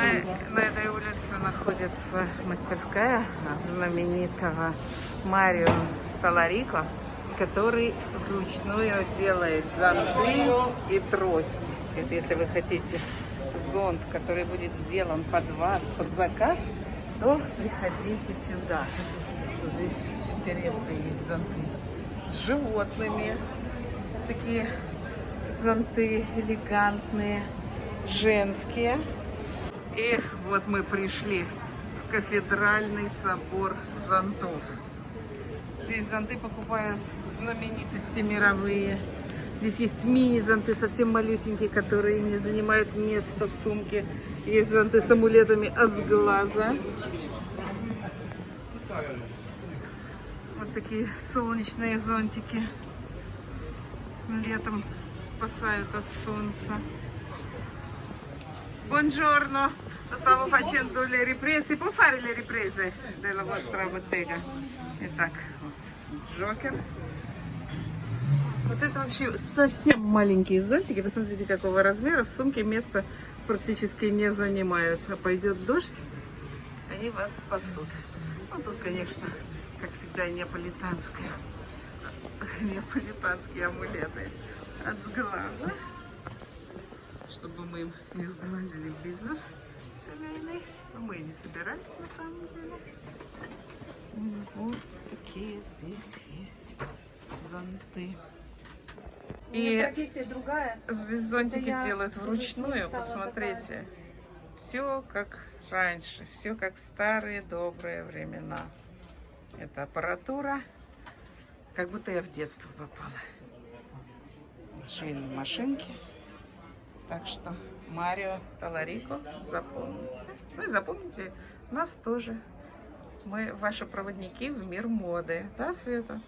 На этой улице находится мастерская знаменитого Марио Таларико, который вручную делает зонты и трости. Это если вы хотите зонт, который будет сделан под вас, под заказ, то приходите сюда. Здесь интересные есть зонты с животными. Такие зонты элегантные, женские. И вот мы пришли в кафедральный собор зонтов. Здесь зонты покупают знаменитости мировые. Здесь есть мини-зонты, совсем малюсенькие, которые не занимают места в сумке. Есть зонты с амулетами от сглаза. Вот такие солнечные зонтики. Летом спасают от солнца. Buongiorno, stavo facendo le riprese. Può fare le riprese della vostra bottega? Итак, вот Джокер. Вот это вообще совсем маленькие зонтики. Посмотрите, какого размера. В сумке места практически не занимают. А пойдет дождь, они вас спасут. Ну, тут, конечно, как всегда, неаполитанские амулеты от сглаза, чтобы мы им не сглазили бизнес семейный. Но мы и не собирались на самом деле. Вот такие здесь есть зонты. И профессия другая. Здесь зонтики делают вручную, посмотрите. Все как раньше, все как в старые добрые времена. Это аппаратура, как будто я в детство попала. Швейные машинки. Так что Марио Таларико, запомните. Ну и запомните нас тоже. Мы ваши проводники в мир моды. Да, Света?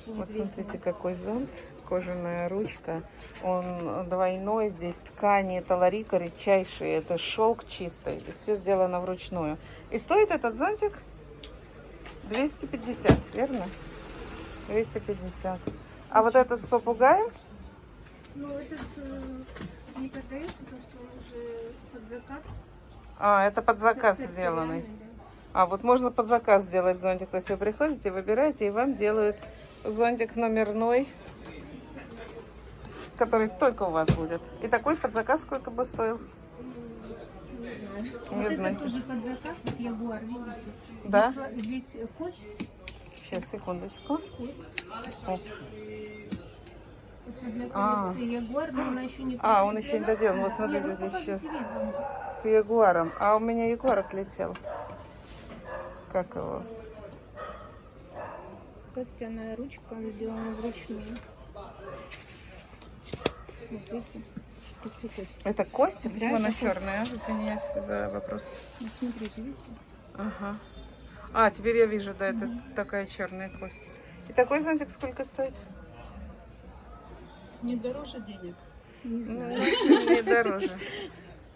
Вот смотрите, какой зонт. Кожаная ручка. Он двойной. Здесь ткани Таларико редчайшие. Это шелк чистый. И все сделано вручную. И стоит этот зонтик 250, верно? 250. А вот этот с попугаем? Ну, этот не продается, то, что он уже под заказ. А, это под заказ сделанный. Да. А вот можно под заказ сделать зонтик. То есть вы приходите, выбираете, и вам делают зонтик номерной, который только у вас будет. И такой под заказ сколько бы стоил? Не знаю. Это тоже под заказ. Вот ягуар, видите? Да? Здесь кость. Сейчас, секундочку. Кость. Оп. Это для коллекции ягуар, но она еще не он еще не доделан. Вот смотрите, Нет, здесь еще весь зонтик. с ягуаром. А у меня ягуар отлетел. Как его? Костяная ручка сделана вручную. Вот видите, это все кости. Это кости? Почему Да, она это черная? Извиняюсь за вопрос. Ну, смотрите, видите? Ага. А, теперь я вижу, да, это такая черная кость. И такой зонтик сколько стоит? Не дороже денег. Не знаю. Ну, не дороже.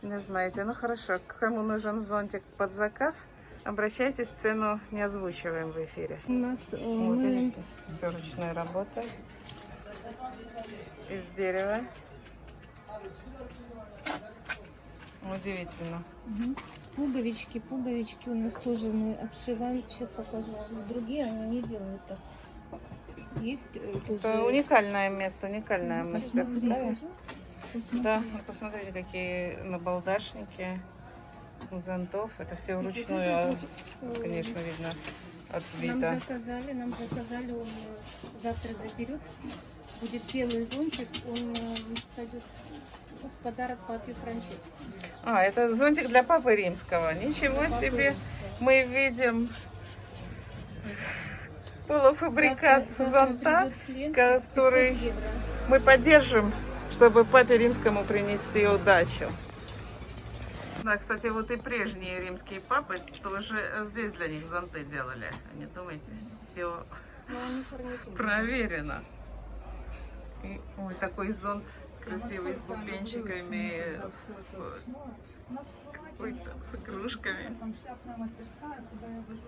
Не знаете. Ну хорошо. Кому нужен зонтик под заказ, обращайтесь, цену не озвучиваем в эфире. У нас Вот видите, все ручная работа. Из дерева. Удивительно. Пуговички у нас тоже мы обшиваем. Сейчас покажу. Другие они не делают так. Есть Это тоже... уникальное место, уникальная мастерская. Посмотри. Да, посмотрите, какие набалдашники у зонтов. Это все вручную, конечно, видно отбито. Нам заказали, он завтра заберет. Будет белый зонтик, он пойдет в подарок папе Франческо. А, это зонтик для папы римского. Ничего себе. Мы видим полуфабрикат зонта, который мы поддержим, чтобы папе римскому принести удачу. Да, кстати, вот и прежние римские папы тоже здесь для них зонты делали. Не думайте, все проверено. И, ой, такой зонт красивый, с бубенчиками, с игрушками. Там шляпная мастерская, куда я вожу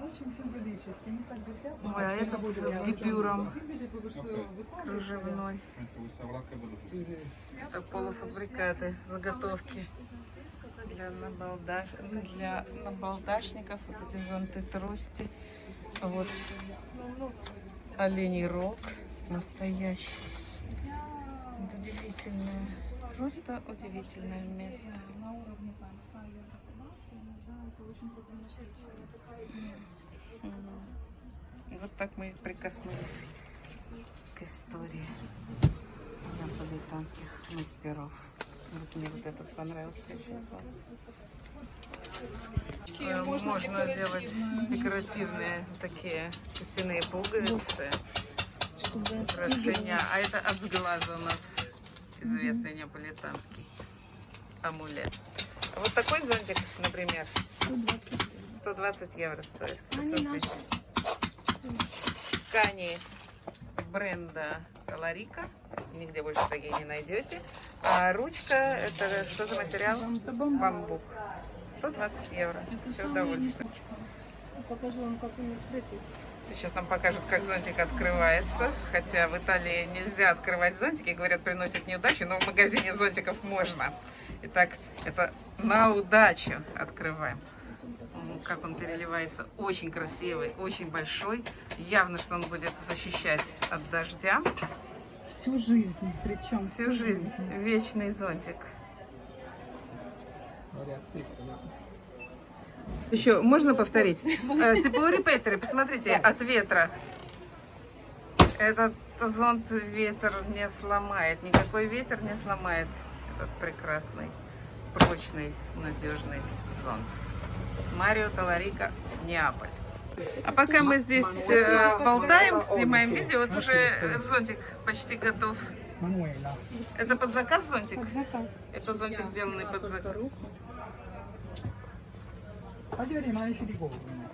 Очень символически. Они так вертятся. Ой, а этот с гипюром кружевной. Это полуфабрикаты, заготовки для набалдашников. Вот эти зонты, трости. Вот оленей рог настоящий. Вот удивительное, просто удивительное место. На уровне там 100 евро квадратный, да, это очень замечательно. И вот так мы прикоснулись к истории неаполитанских мастеров. Вот мне вот этот понравился сейчас. Можно делать декоративные такие костяные пуговицы, украшения. А это от сглаза у нас известный неаполитанский амулет. А вот такой зонтик, например, 120 евро стоит. Посмотрите. Ткани бренда Таларика. Нигде больше такие не найдете. А ручка, это что за материал? Бамбук. 120 евро. Все удовольствие. Покажу вам, как он открытый. Сейчас нам покажут, как зонтик открывается. Хотя в Италии нельзя открывать зонтики. Говорят, приносит неудачу, но в магазине зонтиков можно. Итак, это на удачу открываем. Как он переливается. Очень красивый, очень большой. Явно, что он будет защищать от дождя. Всю жизнь, причем Всю жизнь. Вечный зонтик. Еще можно повторить? Si può ripetere, посмотрите, от ветра. Этот зонт ветер не сломает. Никакой ветер не сломает этот прекрасный, прочный, надежный зонт. Марио Таларика, Неаполь. А пока мы здесь болтаем, снимаем видео, вот уже зонтик почти готов. Мануэла. Это под заказ зонтик? Под заказ. Это зонтик, сделанный под заказ. Fagli vedere i manici di corno.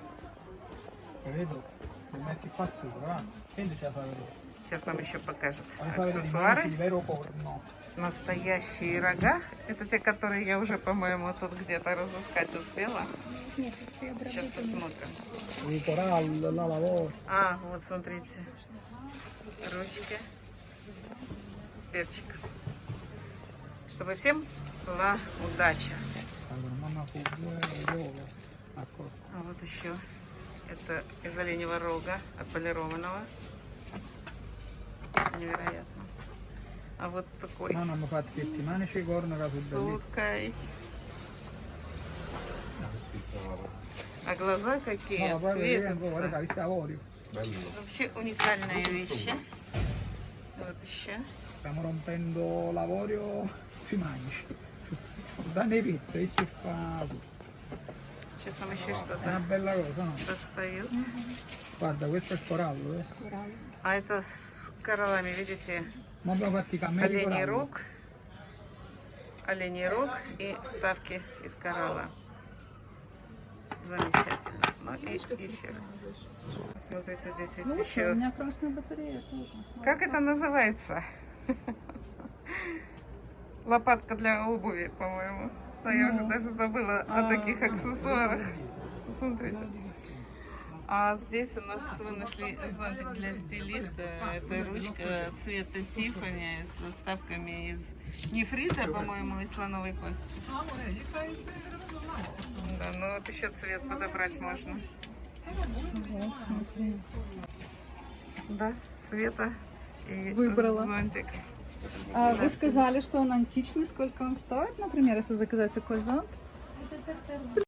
Vedo? Li metti qua sopra. Quindi ce la fai vedere. Сейчас нам еще покажут Fai vedere i manici аксессуары. di vero corno. Настоящие рога. Это те, которые я уже, по-моему, тут где-то разыскать успела. Нет, это Сейчас посмотрим. Il corallo, la lavoro. А, вот смотрите. Ручки с перчиком. Чтобы всем была удача. Allora, mamma fu 2 euro. Ecco. А вот еще. Это из оленевого рога, отполированного. Невероятно. А вот такой. Nonno mi fa questi manici di corno che sono С bellissimi. улыбкой. А глаза какие No, guarda, guarda, светятся. questi lavori. Вообще уникальные вещи. Вот еще. Stiamo rompendo l'avorio sui manici. Danno i pezzi e si fa. Сейчас нам еще È una что-то bella cosa, no? достают. Guarda, questo è il corallo, eh. А это с кораллами, видите? Ma abbiamo fatti i cammelli di Оленей corallo. рог и вставки из коралла. Замечательно. Ну и еще раз. Смотрите, здесь есть Слушай, у еще. меня красная батарея тоже. Как это называется? Лопатка для обуви, по-моему. Но я уже даже забыла о таких аксессуарах. Смотрите. А здесь у нас мы нашли зонтик для стилиста. Это ручка цвета Тиффани с вставками из нефрита, по-моему, и слоновой кости. Да, ну вот еще цвет подобрать можно. Вот, смотри. Да, цвета и Выбрала. зонтик. А вы сказали, что он античный. Сколько он стоит, например, если заказать такой зонт?